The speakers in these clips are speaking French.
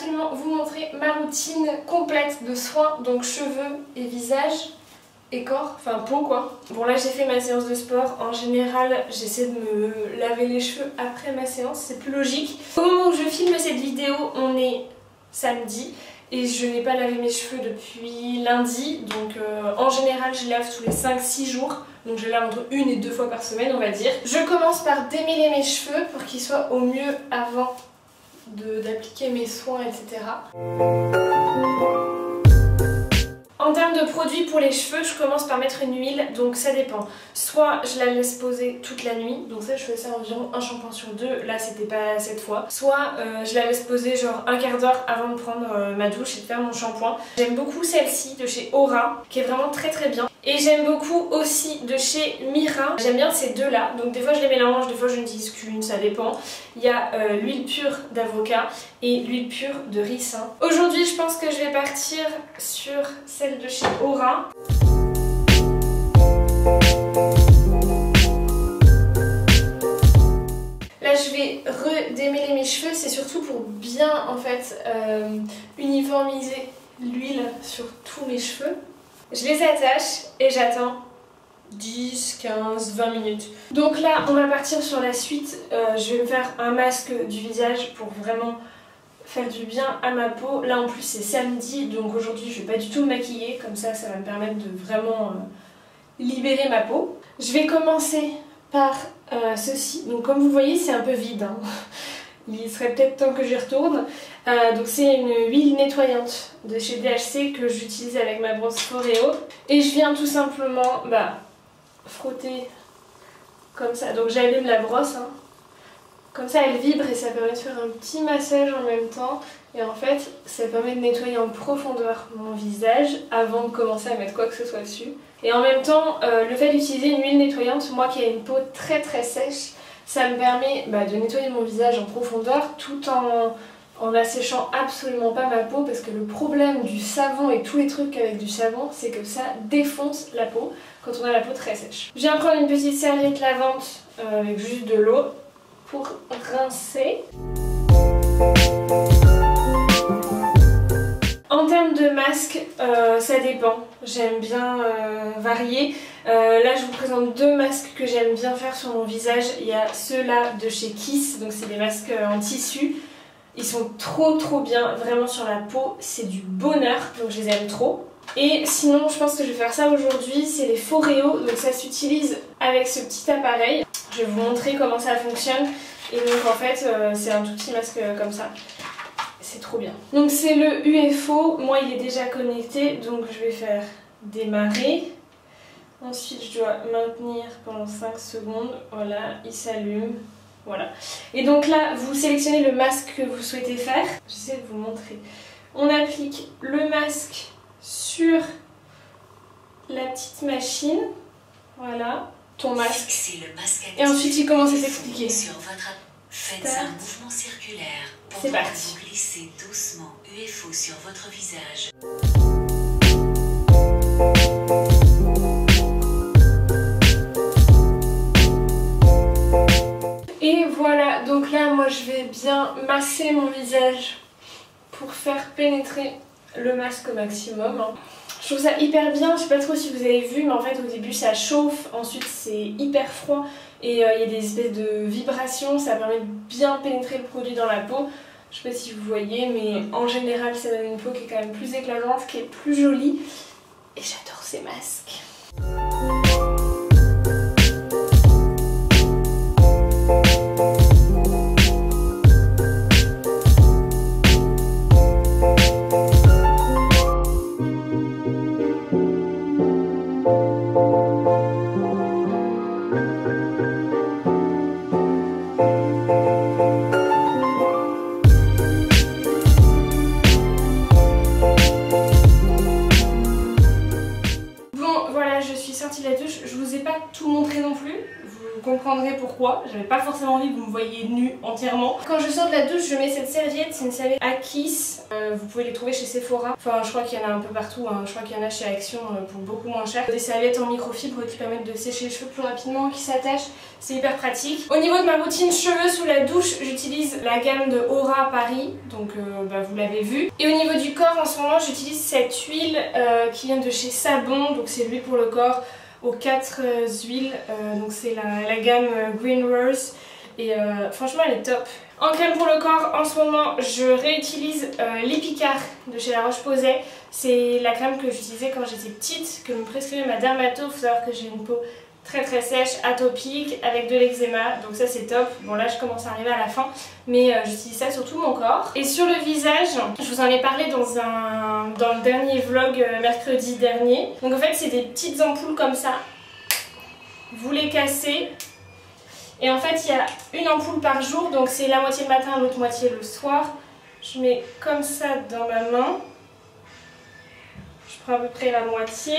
rapidement vous montrer ma routine complète de soins, donc cheveux et visage et corps, enfin peau quoi. Bon là j'ai fait ma séance de sport, en général j'essaie de me laver les cheveux après ma séance, c'est plus logique. Au moment où je filme cette vidéo, on est samedi et je n'ai pas lavé mes cheveux depuis lundi, donc en général je lave tous les 5-6 jours, donc je lave entre 1 et 2 fois par semaine on va dire. Je commence par démêler mes cheveux pour qu'ils soient au mieux avant d'appliquer mes soins, etc. En termes de produits pour les cheveux, je commence par mettre une huile, donc ça dépend. Soit je la laisse poser toute la nuit, donc ça je fais ça environ un shampoing sur 2, là c'était pas cette fois. Soit je la laisse poser genre un quart d'heure avant de prendre ma douche et de faire mon shampoing. J'aime beaucoup celle-ci de chez Aura, qui est vraiment très très bien. Et j'aime beaucoup aussi de chez Mira, j'aime bien ces deux là, donc des fois je les mélange, des fois je n'utilise qu'une, ça dépend. Il y a l'huile pure d'avocat et l'huile pure de ricin. Aujourd'hui je pense que je vais partir sur celle de chez Aura. Là je vais redémêler mes cheveux, c'est surtout pour bien en fait uniformiser l'huile sur tous mes cheveux. Je les attache et j'attends 10, 15, 20 minutes. Donc là on va partir sur la suite, je vais me faire un masque du visage pour vraiment faire du bien à ma peau. Là en plus c'est samedi, donc aujourd'hui je vais pas du tout me maquiller, comme ça ça va me permettre de vraiment libérer ma peau. Je vais commencer par ceci, donc comme vous voyez c'est un peu vide, hein. Il serait peut-être temps que j'y retourne. Donc c'est une huile nettoyante de chez DHC que j'utilise avec ma brosse Foreo. Et je viens tout simplement frotter comme ça. Donc j'allume la brosse, hein. Comme ça elle vibre et ça permet de faire un petit massage en même temps. Et en fait ça permet de nettoyer en profondeur mon visage avant de commencer à mettre quoi que ce soit dessus. Et en même temps le fait d'utiliser une huile nettoyante, moi qui ai une peau très très sèche, ça me permet de nettoyer mon visage en profondeur tout en asséchant absolument pas ma peau, parce que le problème du savon et tous les trucs avec du savon, c'est que ça défonce la peau quand on a la peau très sèche. Je viens prendre une petite serviette lavante avec juste de l'eau pour rincer. En termes de masque, ça dépend, j'aime bien varier. Là je vous présente deux masques que j'aime bien faire sur mon visage. Il y a ceux-là de chez Kiss, donc c'est des masques en tissu. Ils sont trop bien, vraiment sur la peau, c'est du bonheur, donc je les aime trop. Et sinon je pense que je vais faire ça aujourd'hui, c'est les Foreo, donc ça s'utilise avec ce petit appareil. Je vais vous montrer comment ça fonctionne. Et donc en fait c'est un tout petit masque comme ça. C'est trop bien. Donc c'est le UFO, moi il est déjà connecté, donc je vais faire démarrer. Ensuite je dois maintenir pendant 5 secondes, voilà, il s'allume, voilà. Et donc là vous sélectionnez le masque que vous souhaitez faire. J'essaie de vous montrer. On applique le masque sur la petite machine, voilà, ton masque. Et ensuite il commence à s'expliquer. Faites un mouvement circulaire pour vous glisser doucement UFO sur votre visage. Et voilà, donc là moi je vais bien masser mon visage pour faire pénétrer le masque au maximum. Je trouve ça hyper bien, je sais pas trop si vous avez vu, mais en fait au début ça chauffe, ensuite c'est hyper froid et il y a des espèces de vibrations, ça permet de bien pénétrer le produit dans la peau. Je sais pas si vous voyez, mais en général ça donne une peau qui est quand même plus éclatante, qui est plus jolie. Et j'adore ces masques. sortie de la douche, je vous ai pas tout montré non plus. Vous comprendrez pourquoi. J'avais pas forcément envie que vous me voyiez nue entièrement. Quand je sors de la douche, je mets cette serviette. C'est une serviette Akis. Vous pouvez les trouver chez Sephora. Enfin, je crois qu'il y en a un peu partout. Hein. Je crois qu'il y en a chez Action pour beaucoup moins cher. Des serviettes en microfibre qui permettent de sécher les cheveux plus rapidement, qui s'attachent. C'est hyper pratique. Au niveau de ma routine cheveux sous la douche, j'utilise la gamme de Aura Paris. Donc, vous l'avez vu. Et au niveau du corps, en ce moment, j'utilise cette huile qui vient de chez Sabon. Donc, c'est l'huile pour le corps aux 4 huiles, donc c'est la gamme Green Rose et franchement elle est top. En crème pour le corps, en ce moment je réutilise l'Epicard de chez La Roche-Posay. C'est la crème que j'utilisais quand j'étais petite, que me prescrivait ma dermato. Il faut savoir que j'ai une peau très sèche, atopique, avec de l'eczéma, donc ça c'est top. Bon là je commence à arriver à la fin, mais j'utilise ça sur tout mon corps. Et sur le visage, je vous en ai parlé dans le dernier vlog mercredi dernier. Donc en fait c'est des petites ampoules comme ça, vous les cassez, et en fait il y a une ampoule par jour, donc c'est la moitié le matin, l'autre moitié le soir. Je mets comme ça dans ma main, je prends à peu près la moitié.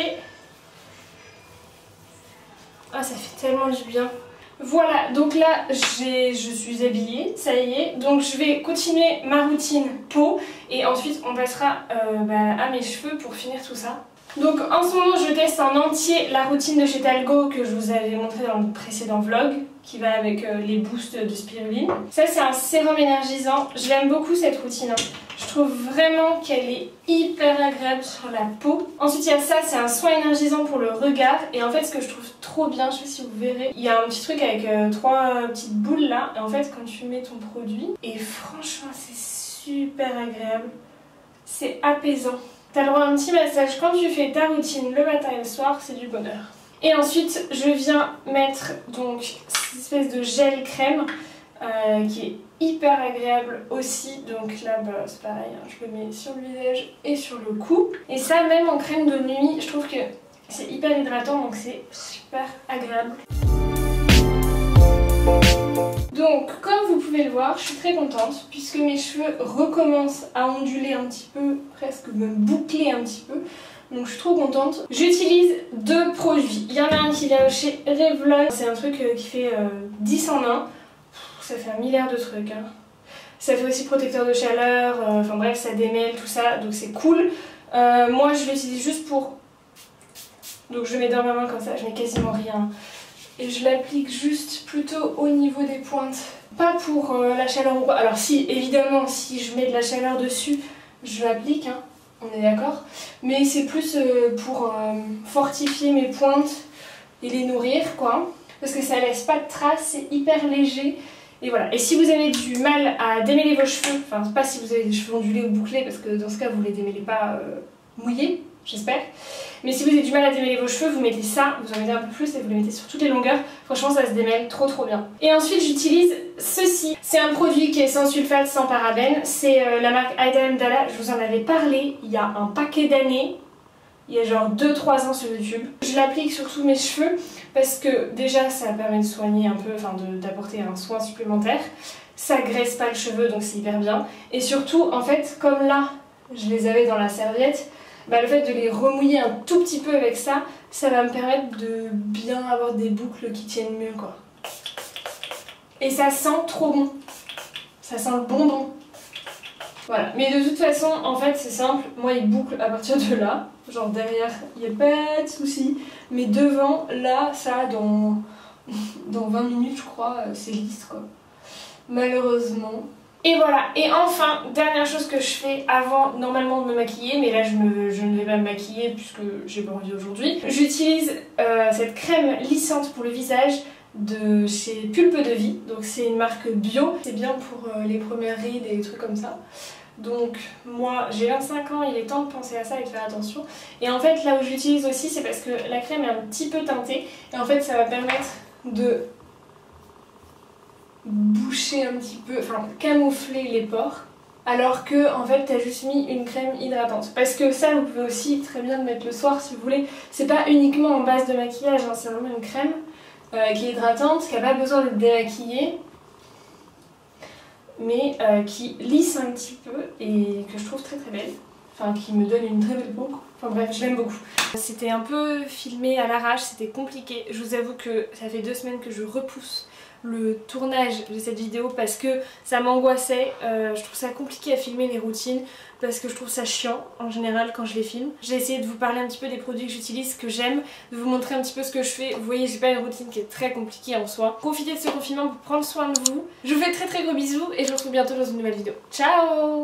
Ah, ça fait tellement du bien. Voilà, donc là je suis habillée, ça y est. Donc je vais continuer ma routine peau et ensuite on passera à mes cheveux pour finir tout ça. Donc en ce moment je teste en entier la routine de chez Talgo que je vous avais montré dans le précédent vlog, qui va avec les boosts de spiruline. Ça c'est un sérum énergisant, je l'aime beaucoup cette routine. Je trouve vraiment qu'elle est hyper agréable sur la peau. Ensuite il y a ça, c'est un soin énergisant pour le regard. Et en fait ce que je trouve trop bien, je sais pas si vous verrez, il y a un petit truc avec 3 petites boules là. Et en fait quand tu mets ton produit, et franchement c'est super agréable, c'est apaisant. T'as le droit à un petit massage quand tu fais ta routine le matin et le soir, c'est du bonheur. Et ensuite je viens mettre donc cette espèce de gel crème qui est hyper agréable aussi. Donc là c'est pareil, hein, je le mets sur le visage et sur le cou. Et ça même en crème de nuit, je trouve que c'est hyper hydratant, donc c'est super agréable. Donc comme vous pouvez le voir, je suis très contente puisque mes cheveux recommencent à onduler un petit peu, presque me boucler un petit peu. Donc je suis trop contente. J'utilise 2 produits. Il y en a un qui vient chez Revlon. C'est un truc qui fait 10 en 1. Ça fait un milliard de trucs. Hein. Ça fait aussi protecteur de chaleur. Enfin bref, ça démêle tout ça. Donc c'est cool. Moi je l'utilise juste pour... Donc je le mets dans ma main comme ça. Je mets quasiment rien. Et je l'applique juste plutôt au niveau des pointes. Pas pour la chaleur ou quoi. Alors si, évidemment, si je mets de la chaleur dessus, je l'applique, hein, on est d'accord. Mais c'est plus pour fortifier mes pointes et les nourrir, quoi. Parce que ça laisse pas de traces, c'est hyper léger. Et voilà. Et si vous avez du mal à démêler vos cheveux, enfin pas si vous avez des cheveux ondulés ou bouclés, parce que dans ce cas vous les démêlez pas mouillés, j'espère. Mais si vous avez du mal à démêler vos cheveux, vous mettez ça, vous en mettez un peu plus et vous les mettez sur toutes les longueurs. Franchement ça se démêle trop bien. Et ensuite j'utilise ceci. C'est un produit qui est sans sulfate, sans parabènes. C'est la marque Aida Mdala. Je vous en avais parlé il y a un paquet d'années. Il y a genre 2-3 ans sur YouTube. Je l'applique sur tous mes cheveux parce que déjà ça permet de soigner un peu, enfin d'apporter un soin supplémentaire. Ça graisse pas le cheveu donc c'est hyper bien. Et surtout en fait comme là je les avais dans la serviette, le fait de les remouiller un tout petit peu avec ça, ça va me permettre de bien avoir des boucles qui tiennent mieux quoi. Et ça sent trop bon. Ça sent le bonbon. Voilà, mais de toute façon, en fait, c'est simple. Moi, il boucle à partir de là. Genre derrière, il n'y a pas de souci. Mais devant, là, ça, dans 20 minutes, je crois, c'est lisse, quoi. Malheureusement. Et voilà, et enfin, dernière chose que je fais avant normalement de me maquiller, mais là je ne vais pas me maquiller puisque j'ai pas envie aujourd'hui. J'utilise cette crème lissante pour le visage de chez Pulpe de Vie, donc c'est une marque bio. C'est bien pour les premières rides et des trucs comme ça. Donc moi j'ai 25 ans, il est temps de penser à ça et de faire attention. Et en fait là où j'utilise aussi c'est parce que la crème est un petit peu teintée et en fait ça va permettre de boucher un petit peu, enfin camoufler les pores, alors que en fait t'as juste mis une crème hydratante. Parce que ça vous pouvez aussi très bien le mettre le soir si vous voulez. C'est pas uniquement en base de maquillage, hein, c'est vraiment une crème qui est hydratante, qui n'a pas besoin d'être démaquillée, mais qui lisse un petit peu et que je trouve très belle. Enfin qui me donne une très belle peau. Enfin bref, je l'aime beaucoup. C'était un peu filmé à l'arrache, c'était compliqué. Je vous avoue que ça fait 2 semaines que je repousse le tournage de cette vidéo parce que ça m'angoissait. Je trouve ça compliqué à filmer les routines parce que je trouve ça chiant en général quand je les filme. J'ai essayé de vous parler un petit peu des produits que j'utilise, que j'aime, de vous montrer un petit peu ce que je fais. Vous voyez, j'ai pas une routine qui est très compliquée en soi. Profitez de ce confinement pour prendre soin de vous. Je vous fais très gros bisous et je vous retrouve bientôt dans une nouvelle vidéo. Ciao!